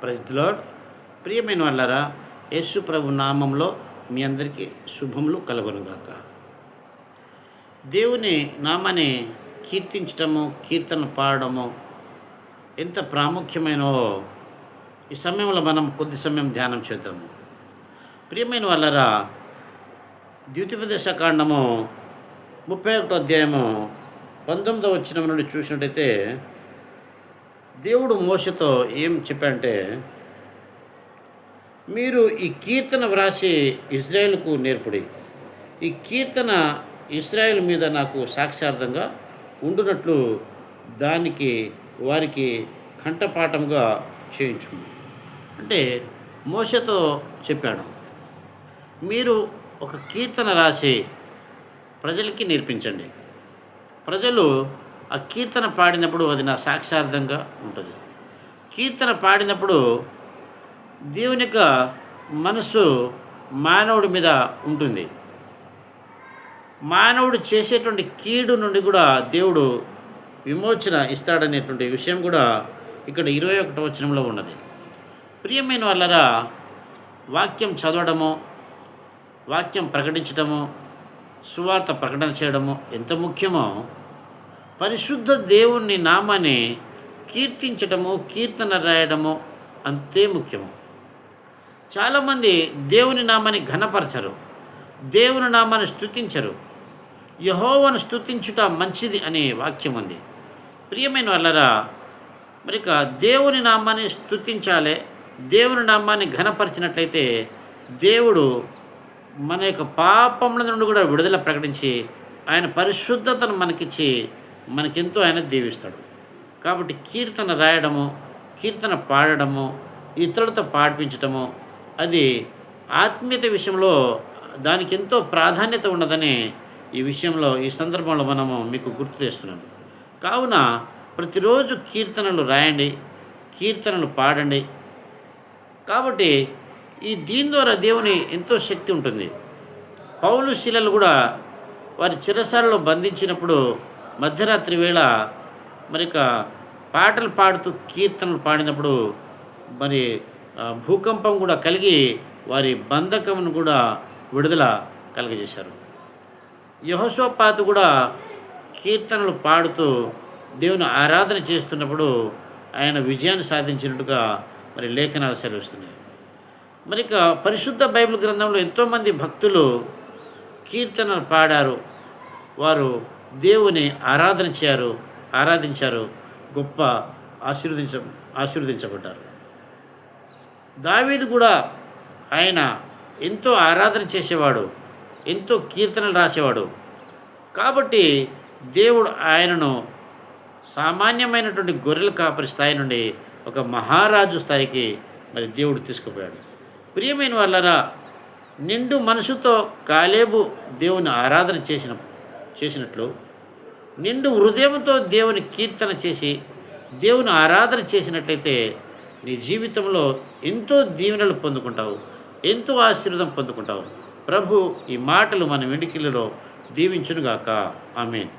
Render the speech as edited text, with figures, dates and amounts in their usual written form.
Praise the lord. ప్రియమైన వాళ్ళారా, యేసు ప్రభు నామంలో మీ అందరికీ శుభములు కలుగునుగాక. దేవుని నామాన్ని కీర్తించటము, కీర్తనలు పాడడము ఎంత ప్రాముఖ్యమైనో ఈ సమయంలో మనం కొద్ది సమయం ధ్యానం చేద్దాము. ప్రియమైన వాళ్ళారా, ద్వితీయోపదేశ కాండము 31వ అధ్యాయము 19వ వచనం నుండి చూసినట్టయితే దేవుడు మోషేతో ఏం చెప్పాడంటే, మీరు ఈ కీర్తన వ్రాసి ఇజ్రాయేలుకు నేర్పుడి. ఈ కీర్తన ఇజ్రాయేల్ మీద నాకు సాక్షార్థంగా ఉండునట్లు దానికి వారికి కంఠపాఠంగా చేయించు. అంటే మోషేతో చెప్పాడు, మీరు ఒక కీర్తన రాసి ప్రజలకి నేర్పించండి. ప్రజలు ఆ కీర్తన పాడినప్పుడు అది నా సాక్షార్థంగా ఉంటుంది. కీర్తన పాడినప్పుడు దేవుని యొక్క మనసు మానవుడి మీద ఉంటుంది. మానవుడు చేసేటువంటి కీడు నుండి కూడా దేవుడు విమోచన ఇస్తాడనేటువంటి విషయం కూడా ఇక్కడ 21వ వచనంలో ఉన్నది. ప్రియమైన వాళ్ళరా, వాక్యం చదవడము, వాక్యం ప్రకటించడము, సువార్త ప్రకటన చేయడము ఎంత ముఖ్యమో, పరిశుద్ధ దేవుని నామాన్ని కీర్తించటము, కీర్తన రాయడము అంతే ముఖ్యము. చాలామంది దేవుని నామాన్ని ఘనపరచరు, దేవుని నామాన్ని స్తుతించరు. యెహోవాను స్తుతించుట మంచిది అనే వాక్యం ఉంది. ప్రియమైన వాళ్ళరా, మరి దేవుని నామాన్ని స్తుతించాలి. దేవుని నామాన్ని ఘనపరిచినట్లయితే దేవుడు మన యొక్క పాపముల నుండి కూడా విడుదల ప్రకటించి ఆయన పరిశుద్ధతను మనకిచ్చి మనకెంతో ఆయన దీవిస్తాడు. కాబట్టి కీర్తన రాయడము, కీర్తన పాడడము, ఇతరులతో పాడిపించటము అది ఆత్మీయత విషయంలో దానికి ఎంతో ప్రాధాన్యత ఉన్నదని ఈ విషయంలో ఈ సందర్భంలో మనము మీకు గుర్తు చేస్తున్నాను. కావున ప్రతిరోజు కీర్తనలు రాయండి, కీర్తనలు పాడండి. కాబట్టి దీని ద్వారా దేవుని ఎంతో శక్తి ఉంటుంది. పౌలు శీలలు కూడా వారి చెరసాలలో బంధించినప్పుడు మధ్యరాత్రి వేళ మరి పాటలు పాడుతూ కీర్తనలు పాడినప్పుడు మరి భూకంపం కూడా కలిగి వారి బంధకమును కూడా విడుదల కలిగజేశారు. యెహోషాపాతు కూడా కీర్తనలు పాడుతూ దేవుని ఆరాధన చేస్తున్నప్పుడు ఆయన విజయాన్ని సాధించినట్టుగా మరి లేఖనాలు సెలవిస్తున్నాయి. మరి పరిశుద్ధ బైబిల్ గ్రంథంలో ఎంతోమంది భక్తులు కీర్తనలు పాడారు, వారు దేవుని ఆరాధించారు, గొప్ప ఆశీర్వదించబడ్డారు. దావీదు కూడా ఆయన ఎంతో ఆరాధన చేసేవాడు, ఎంతో కీర్తనలు రాసేవాడు. కాబట్టి దేవుడు ఆయనను సామాన్యమైనటువంటి గొర్రెల కాపరి స్థాయి నుండి ఒక మహారాజు స్థాయికి మరి దేవుడు తీసుకుపోయాడు. ప్రియమైన వాళ్ళరా, నిండు మనసుతో కాలేబు దేవుని ఆరాధన చేసినట్లు నిండు హృదయంతో దేవుని కీర్తన చేసి దేవుని ఆరాధన చేసినట్లయితే నీ జీవితంలో ఎంతో దీవెనలు పొందుకుంటావు, ఎంతో ఆశీర్వాదం పొందుకుంటావు. ప్రభు ఈ మాటలు మన వెండికిల్లో దీవించునుగాక. ఆమేన్.